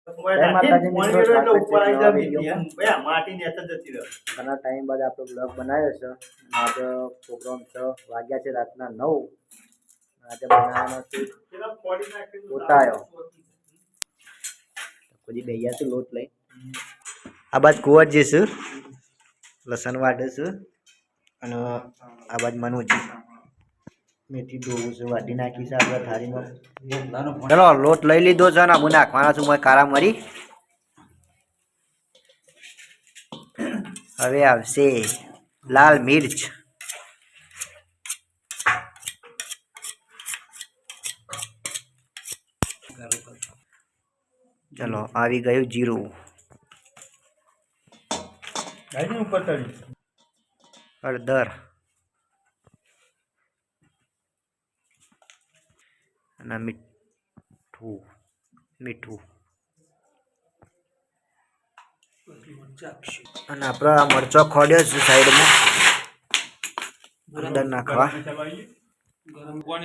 જય માતાજી મિત્રો, સ્વાગત છે નવા વિડીયોમાં। ઘણા ટાઈમ બાદ આપણો બ્લોગ બનાવ્યો છે। આજે પ્રોગ્રામ છે, વાગ્યા છે રાતના 9। આજે બનાવવાનો છે ઉતાયો। પછી દૈયા છે લોટ લઈ આ બાદ કુંવર જઈશું, લસણ વાટે છે અને આ બાદ મનુજી મેથી ધોવું છે, વાટી નાખી છે આપણે થાળીમાં। ચલો લોટ લઈ લીધો છે ને હું નાખવાના છું કાળા મરી। હવે આવશે લાલ મિર્ચ, ચલો આવી ગયું જીરું, હળદર અને મીઠું અને આપણો આ મરચો ખોડ્યો છે સાઈડમાં અંદર નાખવા।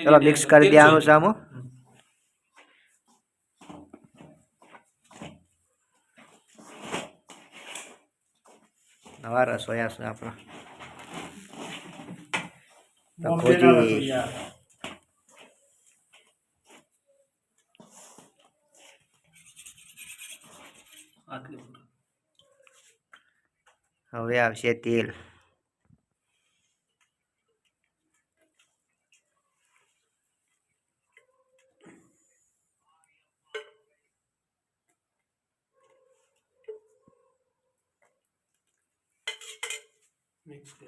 ચલો મિક્સ કરી દેવાનું છે આમાં। નવા રસોયા છે આપણા હવે આવશે તેલ,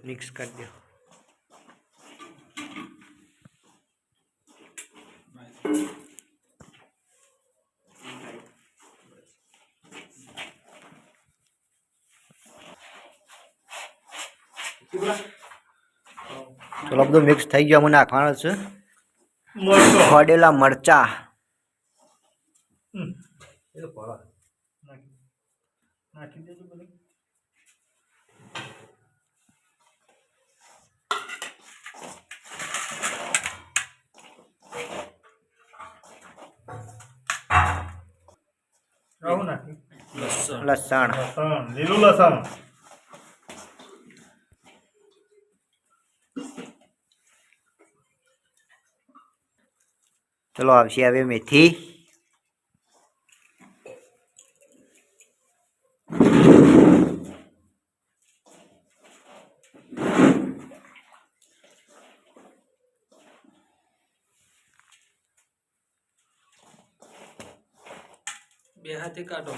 મિક્સ કરી દો। ચલો બધું મિક્સ થઈ ગયું, અમે નાખવાનું છે ખોડેલા મરચા। લસણ, લીલું લસણ, ચલો આવશે હવે મેથી, બે હાથે કાઢો।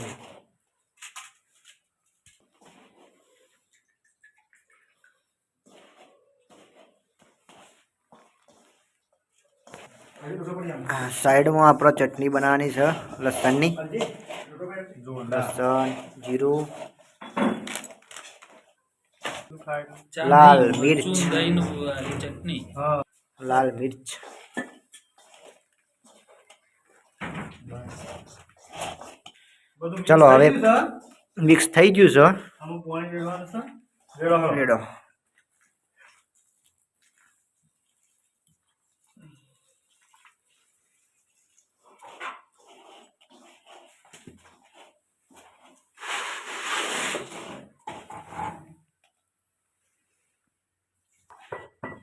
સાઈડમાં આપણે ચટણી બનાવવાની છે લસણની। લસણ, જીરું, લાલ મિર્ચ, લાલ મિર્ચ, ચલો હવે મિક્સ થઈ ગયું છે રેડો।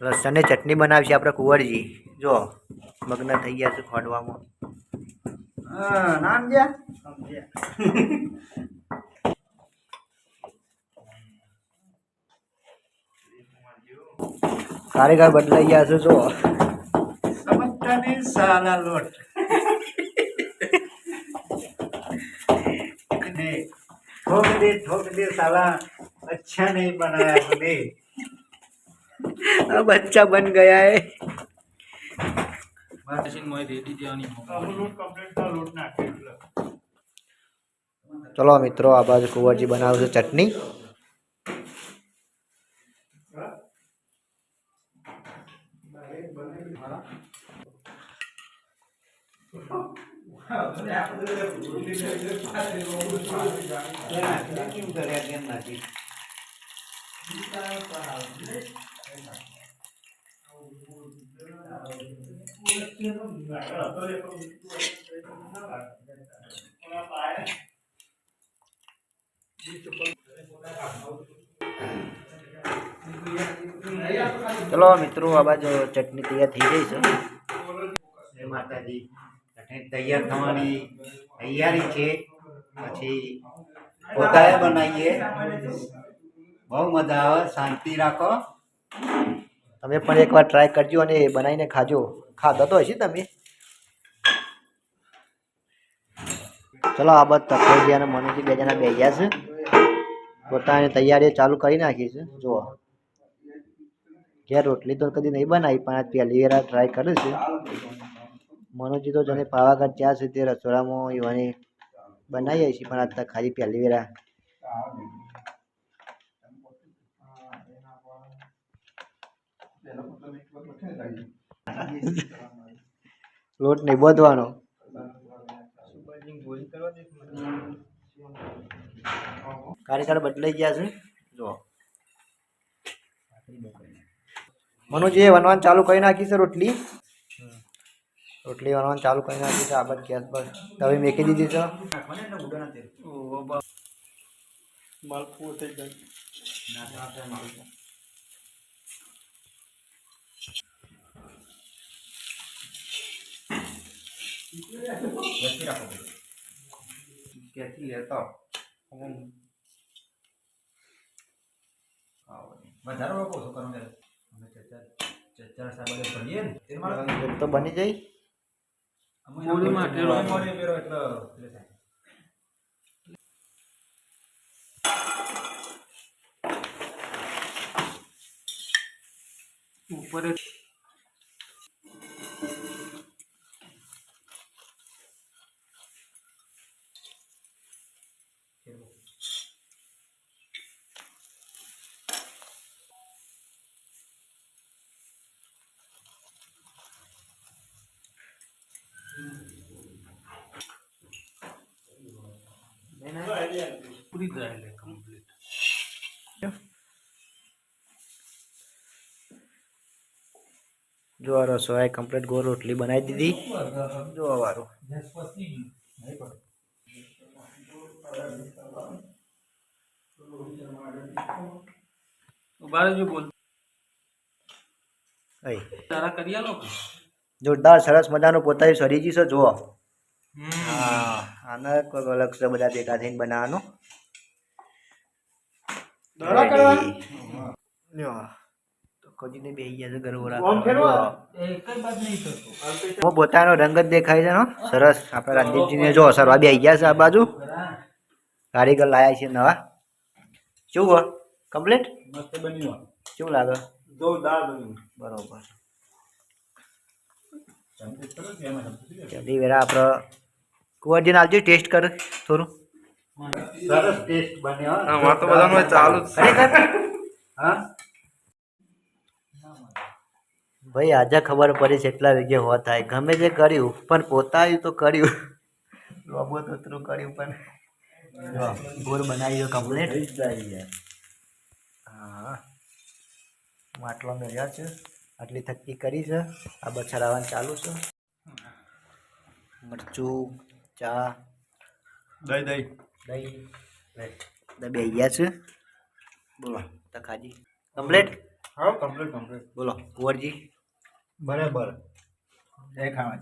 લસણની ચટણી બનાવશે આપણે કુંવરજી। જો મગ્ન થઈ ગયા છે ખોડવામાં। નામ કારીગર બદલાઈ ગયા છે। જો समझता नहीं साला लोट ठोक दे साला, अच्छा नहीं बनाया तूने। अब अच्छा बन गया है। चलो मित्रों आ बाजू कुंवरजी बनावे छे चटनी। ચલો મિત્રો આ બાજુ ચટણી તૈયાર થઈ ગઈ છે. જય માતાજી. ચટણી તૈયાર થવાની તૈયારી છે. પછી પોતાએ બનાવીએ. બહુ મજા આવે. શાંતિ રાખો. તમે પણ એકવાર ટ્રાય કરજો અને બનાવીને ખાજો. ખાધા તો હશે તમે. ચલો આ બાદ તકોજી અને મનુજી બે જણા બે ગયા છે. પોતાની તૈયારીઓ ચાલુ કરી નાખી છે. જુઓ ઘેર રોટલી તો કદી નહીં બનાવી પણ આજ પહેલી વાર ટ્રાય કર્યું છે. મનુજી તો જેને પાવાગઢ ત્યાં છે તે રસોડામાં યુવાની બનાવીએ છીએ પણ આજ તક ખાલી પહેલી વાર. લોટ નહીં બાંધવાનો. કારીગર બદલાઈ ગયા છે. જો મનુજી વનવાન ચાલુ કરી નાખી છે. રોટલી વનવાન ચાલુ કરી નાખી છે. આ બાદ ગેસ પર તવી મેકી દીધી છે. માલપુઓ થઈ જાય. તો બની જાય. પૂરી માટે ઉપર પૂરી જાય કમ્પ્લીટ. જો આ રસોઈ કમ્પ્લીટ ગોળ રોટલી બનાવી દીધી. જો વારું ઉભા રહેજો. બોલ અહીં તારા કરી આલો. જોરદાર સરસ મજાનું પોતાની સરીજી છે. જુઓ હા આના કોઈ અલગ છે. બધા ભેગા થઈને બનાવવાનું. કજીને બેસી ગયા છે ગરબોરા. પોતાનો રંગ જ દેખાય છે. સરસ આપણે રાંધીજીને જો સરવા બેસી ગયા છે. આ બાજુ કારીગર લાયા છે નવા. શું હોય કમ્પ્લીટ કેવું લાગે? બરોબર. પહેલી વાર આપણે કુંવરજીને આવજો ટેસ્ટ કર થોડું. સરસ ટેસ્ટ બન્યો. આમાં તો બધાનું ચાલુ જ છે. હા ભાઈ આજે ખબર પડી છે એટલા વાગે હો થાય. ગમે તે કર્યું પણ પોતાયું તો કર્યું. લોબો તો ત્રું કર્યું પણ ગોળ બનાવી દો કમ્પ્લીટ. હા માટલો મેળ્યા છે. આટલી થકી કરી છે. આ બછડાવાનું ચાલુ છે. મરચું ચા દહીં બે ગયા છે. બોલો તખાજી કમ્પ્લીટ. હા કમ્પ્લીટ. બોલો કુંવરજી બરાબર. જય ખાવા.